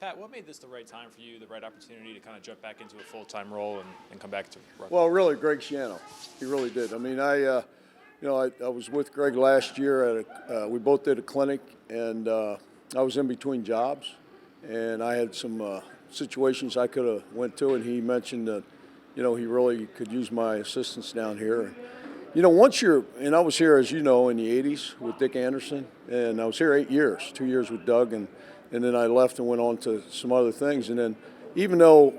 Pat, what made this the right time for you, the right opportunity to kind of jump back into a full-time role and come back to rugby? Well, really, Greg Schiano. He really did. I mean, I was with Greg last year we both did a clinic, and I was in between jobs, and I had some situations I could have went to, and he mentioned that, he really could use my assistance down here. And, I was here, as you know, in the 80s with Dick Anderson, and I was here 8 years, 2 years with Doug, and then I left and went on to some other things. And then even though,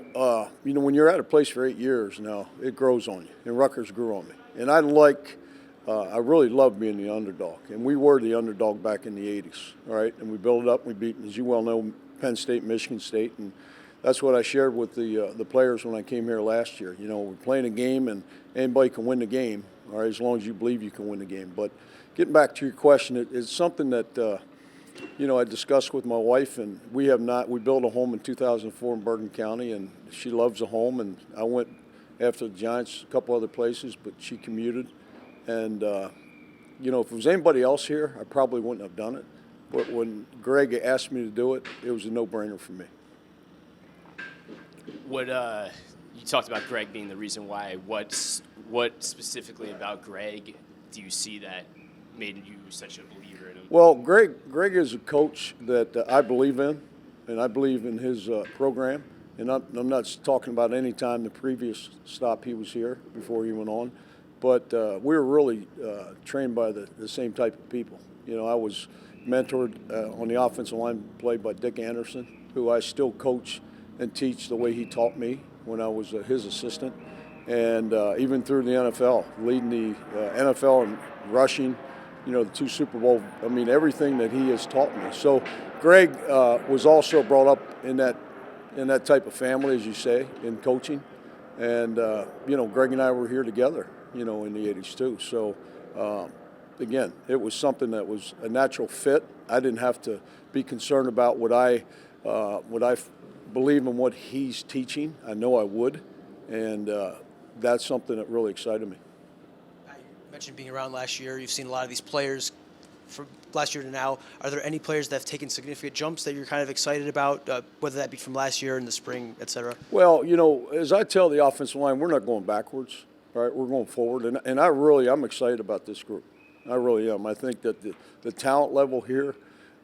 when you're at a place for 8 years now, it grows on you, and Rutgers grew on me. And I really love being the underdog, and we were the underdog back in the 80s, all right? And we built it up. We beat, as you well know, Penn State, Michigan State, and that's what I shared with the players when I came here last year. We're playing a game, and anybody can win the game, all right, as long as you believe you can win the game. But getting back to your question, it's something that I discussed with my wife, and we built a home in 2004 in Bergen County, and she loves the home, and I went after the Giants, a couple other places, but she commuted. And, if it was anybody else here, I probably wouldn't have done it. But when Greg asked me to do it, it was a no-brainer for me. You talked about Greg being the reason why. What specifically about Greg do you see that made you such a believer in him? Well, Greg is a coach that I believe in, and I believe in his program. And I'm not talking about any time the previous stop he was here before he went on. But we were really trained by the same type of people. I was mentored on the offensive line played by Dick Anderson, who I still coach and teach the way he taught me when I was his assistant. And even through the NFL, leading the NFL and rushing, the 2 Super Bowl, everything that he has taught me. So Greg was also brought up in that type of family, as you say, in coaching. And, Greg and I were here together, in the 80s too. So, again, it was something that was a natural fit. I didn't have to be concerned about what I believe in what he's teaching. I know I would. And that's something that really excited me. You mentioned being around last year. You've seen a lot of these players from last year to now. Are there any players that have taken significant jumps that you're kind of excited about, whether that be from last year in the spring, et cetera? Well, as I tell the offensive line, we're not going backwards, right? We're going forward. And I'm excited about this group. I really am. I think that the talent level here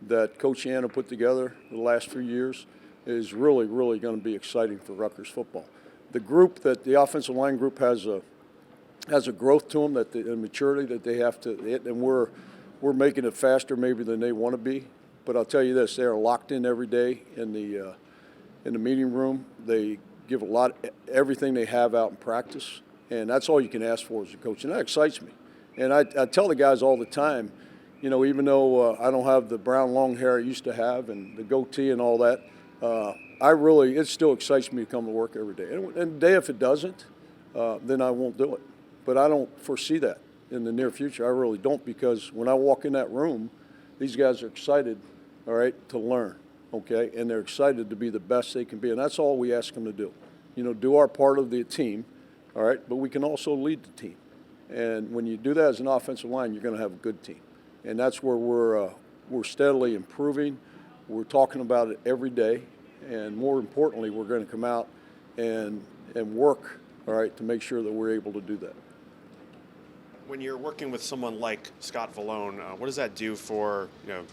that Coach Anna put together the last few years is really, really going to be exciting for Rutgers football. The offensive line group has a growth to them, a maturity that they have to hit, and we're making it faster maybe than they want to be. But I'll tell you this: they are locked in every day in the meeting room. They give everything they have out in practice, and that's all you can ask for as a coach, and that excites me. And I tell the guys all the time, even though I don't have the brown long hair I used to have and the goatee and all that. It still excites me to come to work every day. And the day if it doesn't, then I won't do it. But I don't foresee that in the near future. I really don't, because when I walk in that room, these guys are excited, all right, to learn, okay? And they're excited to be the best they can be. And that's all we ask them to do. Do our part of the team, all right? But we can also lead the team. And when you do that as an offensive line, you're going to have a good team. And that's where we're steadily improving. We're talking about it every day, and more importantly, we're going to come out and work, all right, to make sure that we're able to do that. When you're working with someone like Scott Vallone, what does that do for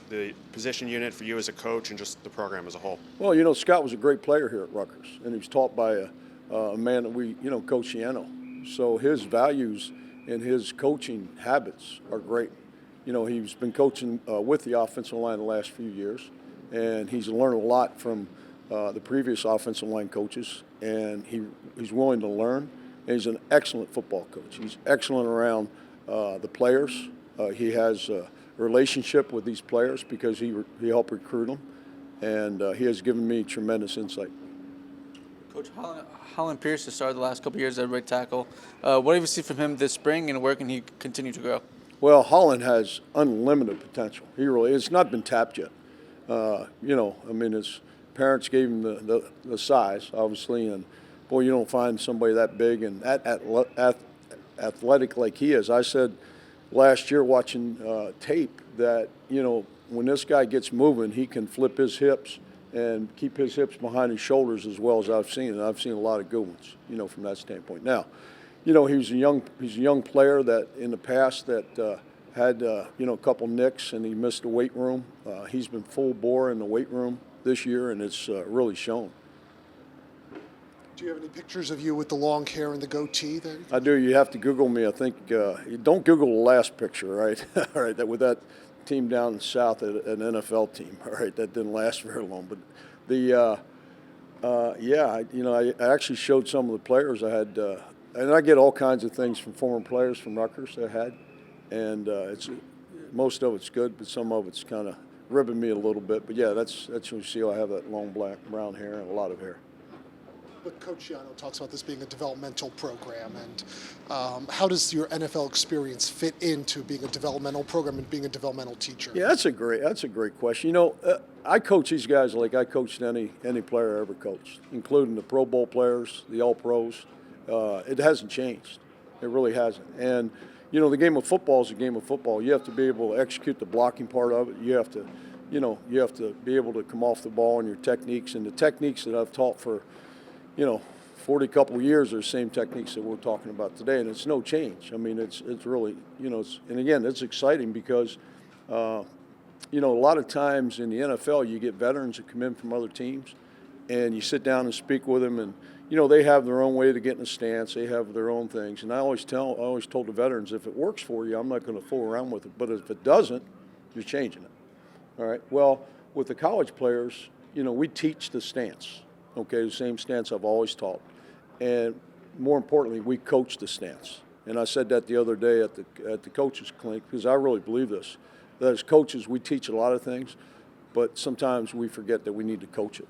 the position unit, for you as a coach, and just the program as a whole? Well, Scott was a great player here at Rutgers, and he was taught by a man that we, Coach Schiano. So his values and his coaching habits are great. He's been coaching with the offensive line the last few years. And he's learned a lot from the previous offensive line coaches, and he's willing to learn. And he's an excellent football coach. He's excellent around the players. He has a relationship with these players because he helped recruit them, and he has given me tremendous insight. Coach, Holland Pierce has started the last couple of years at right tackle. What have you seen from him this spring, and where can he continue to grow? Well, Holland has unlimited potential. It's not been tapped yet. His parents gave him the size, obviously, and boy, you don't find somebody that big and athletic like he is. I said last year watching tape that, when this guy gets moving, he can flip his hips and keep his hips behind his shoulders as well as I've seen. And I've seen a lot of good ones, from that standpoint. Now, he's a young player that in the past that had, a couple nicks and he missed the weight room. He's been full bore in the weight room this year, and it's really shown. Do you have any pictures of you with the long hair and the goatee there? I do. You have to Google me. I think don't Google the last picture, right? All right, that with that team down south, an NFL team. All right, that didn't last very long. But I actually showed some of the players I had, and I get all kinds of things from former players from Rutgers I had, and it's most of it's good, but some of it's kind of ribbing me a little bit. But yeah, that's when you see I have that long brown hair and a lot of hair. But Coach Yano talks about this being a developmental program, and how does your NFL experience fit into being a developmental program and being a developmental teacher? Yeah, that's a great question. I coach these guys like I coached any player I ever coached, including the Pro Bowl players, the All Pros. It hasn't changed. It really hasn't. And the game of football is a game of football. You have to be able to execute the blocking part of it. You have to be able to come off the ball and your techniques, and the techniques that I've taught for 40 couple years are the same techniques that we're talking about today, and it's no change. I mean, it's really, and again, it's exciting because, a lot of times in the NFL, you get veterans that come in from other teams, and you sit down and speak with them, and, they have their own way to get in the stance. They have their own things, and I always told the veterans, if it works for you, I'm not going to fool around with it, but if it doesn't, you're changing it. All right. Well, with the college players, we teach the stance. Okay, the same stance I've always taught. And more importantly, we coach the stance. And I said that the other day at the coaches clinic because I really believe this. That as coaches, we teach a lot of things, but sometimes we forget that we need to coach it.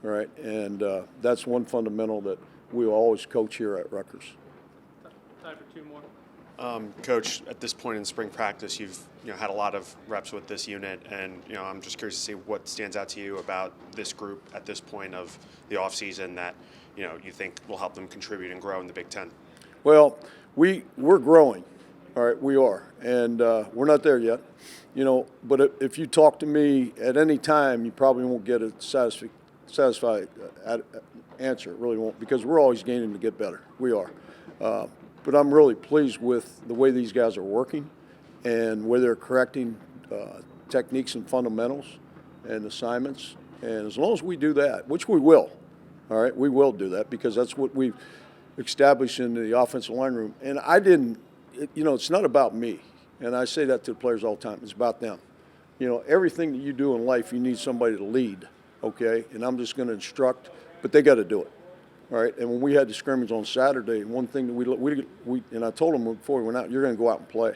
All right, and that's one fundamental that we will always coach here at Rutgers. Time for two more. Coach, at this point in spring practice, you've had a lot of reps with this unit, and I'm just curious to see what stands out to you about this group at this point of the offseason that you think will help them contribute and grow in the Big Ten. Well, we're growing, all right, we are, and we're not there yet, But if you talk to me at any time, you probably won't get a satisfied answer. It really won't, because we're always gaining to get better. We are. But I'm really pleased with the way these guys are working and where they're correcting techniques and fundamentals and assignments. And as long as we do that, which we will, all right, we will do that because that's what we've established in the offensive line room. And it's not about me. And I say that to the players all the time. It's about them. Everything that you do in life, you need somebody to lead, okay? And I'm just going to instruct, but they got to do it. All right, and when we had the scrimmage on Saturday, one thing that we and I told them before we went out, you're going to go out and play.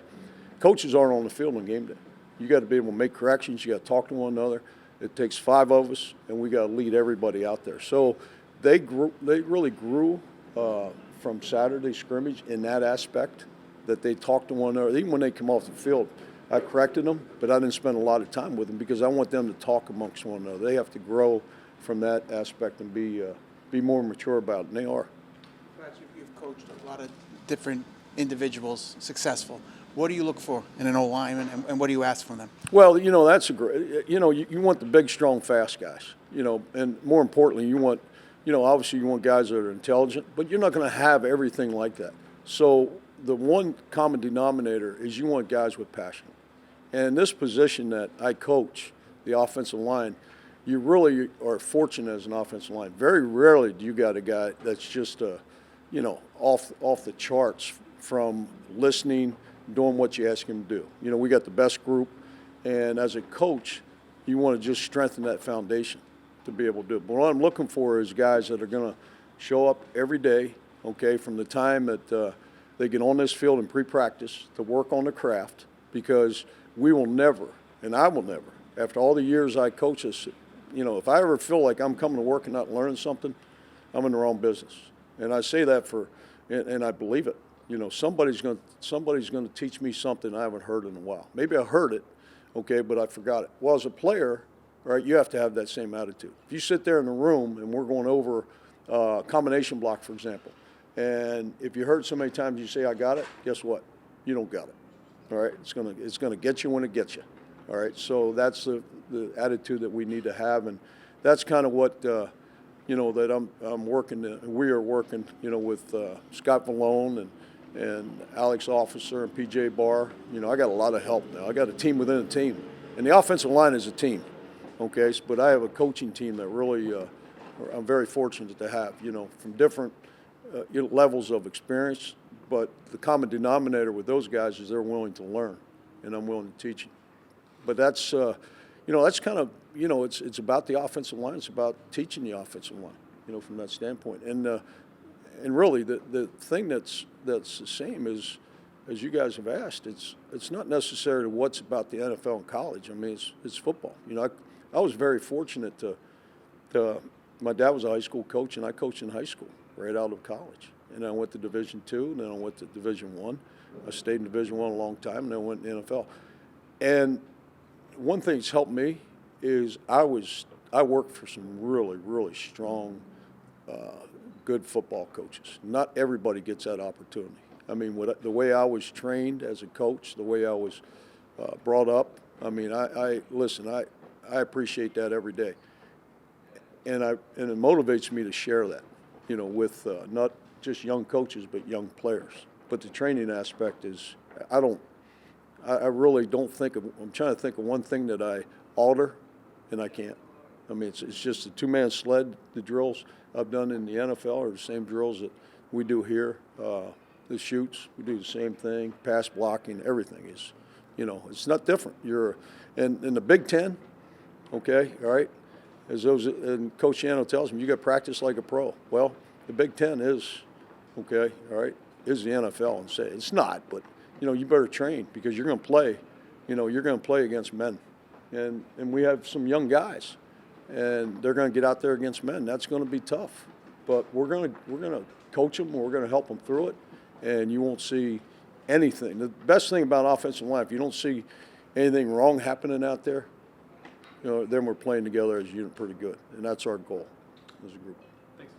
Coaches aren't on the field on game day. You got to be able to make corrections. You got to talk to one another. It takes 5 of us, and we got to lead everybody out there. So they really grew from Saturday scrimmage in that aspect that they talk to one another. Even when they come off the field, I corrected them, but I didn't spend a lot of time with them because I want them to talk amongst one another. They have to grow from that aspect and be more mature about it, and they are. You've coached a lot of different individuals, successful. What do you look for in an O-lineman, and what do you ask from them? Well, that's a great, you want the big, strong, fast guys, and more importantly, you want, obviously you want guys that are intelligent, but you're not going to have everything like that. So the one common denominator is you want guys with passion. And this position that I coach, the offensive line, you really are fortunate as an offensive line. Very rarely do you got a guy that's just, off the charts from listening, doing what you ask him to do. We got the best group, and as a coach, you want to just strengthen that foundation to be able to do it. But what I'm looking for is guys that are going to show up every day, okay, from the time that they get on this field in pre-practice to work on the craft, because we will never, and I will never, after all the years I coach this, if I ever feel like I'm coming to work and not learning something, I'm in the wrong business. And I say that and I believe it. Somebody's going to teach me something I haven't heard in a while. Maybe I heard it, okay, but I forgot it. Well, as a player, right, you have to have that same attitude. If you sit there in the room and we're going over combination block, for example, and if you heard so many times you say, I got it, guess what? You don't got it. All right? It's gonna get you when it gets you. All right? So that's the attitude that we need to have, and that's kind of what that I'm working. We are working, with Scott Malone and Alex Officer and PJ Barr. I got a lot of help now. I got a team within a team, and the offensive line is a team. Okay, but I have a coaching team that really I'm very fortunate to have. From different levels of experience, but the common denominator with those guys is they're willing to learn, and I'm willing to teach them. But that's that's kind of it's about the offensive line. It's about teaching the offensive line, from that standpoint. And really the thing that's the same is, as you guys have asked, it's not necessarily what's about the NFL and college. I mean, it's football. I was very fortunate to my dad was a high school coach, and I coached in high school right out of college. And I went to Division II, and then I went to Division I. I stayed in Division I a long time, and then I went to the NFL. And one thing that's helped me is I worked for some really, really strong, good football coaches. Not everybody gets that opportunity. I mean, the way I was trained as a coach, the way I was brought up, I mean, I appreciate that every day. And it motivates me to share that, with not just young coaches, but young players. But the training aspect is, I really don't think I'm trying to think of one thing that I alter, and I can't. I mean, it's just a two-man sled. The drills I've done in the NFL are the same drills that we do here. The shoots, we do the same thing. Pass blocking, everything is, it's not different. In the Big Ten, okay, all right, and Coach Yano tells me, you got to practice like a pro. Well, the Big Ten is, okay, all right, is the NFL, and say it's not, but you better train because you're going to play. You're going to play against men, and we have some young guys, and they're going to get out there against men. That's going to be tough, but we're going to coach them. We're going to help them through it, and you won't see anything. The best thing about offensive line, if you don't see anything wrong happening out there, then we're playing together as a unit pretty good, and that's our goal as a group.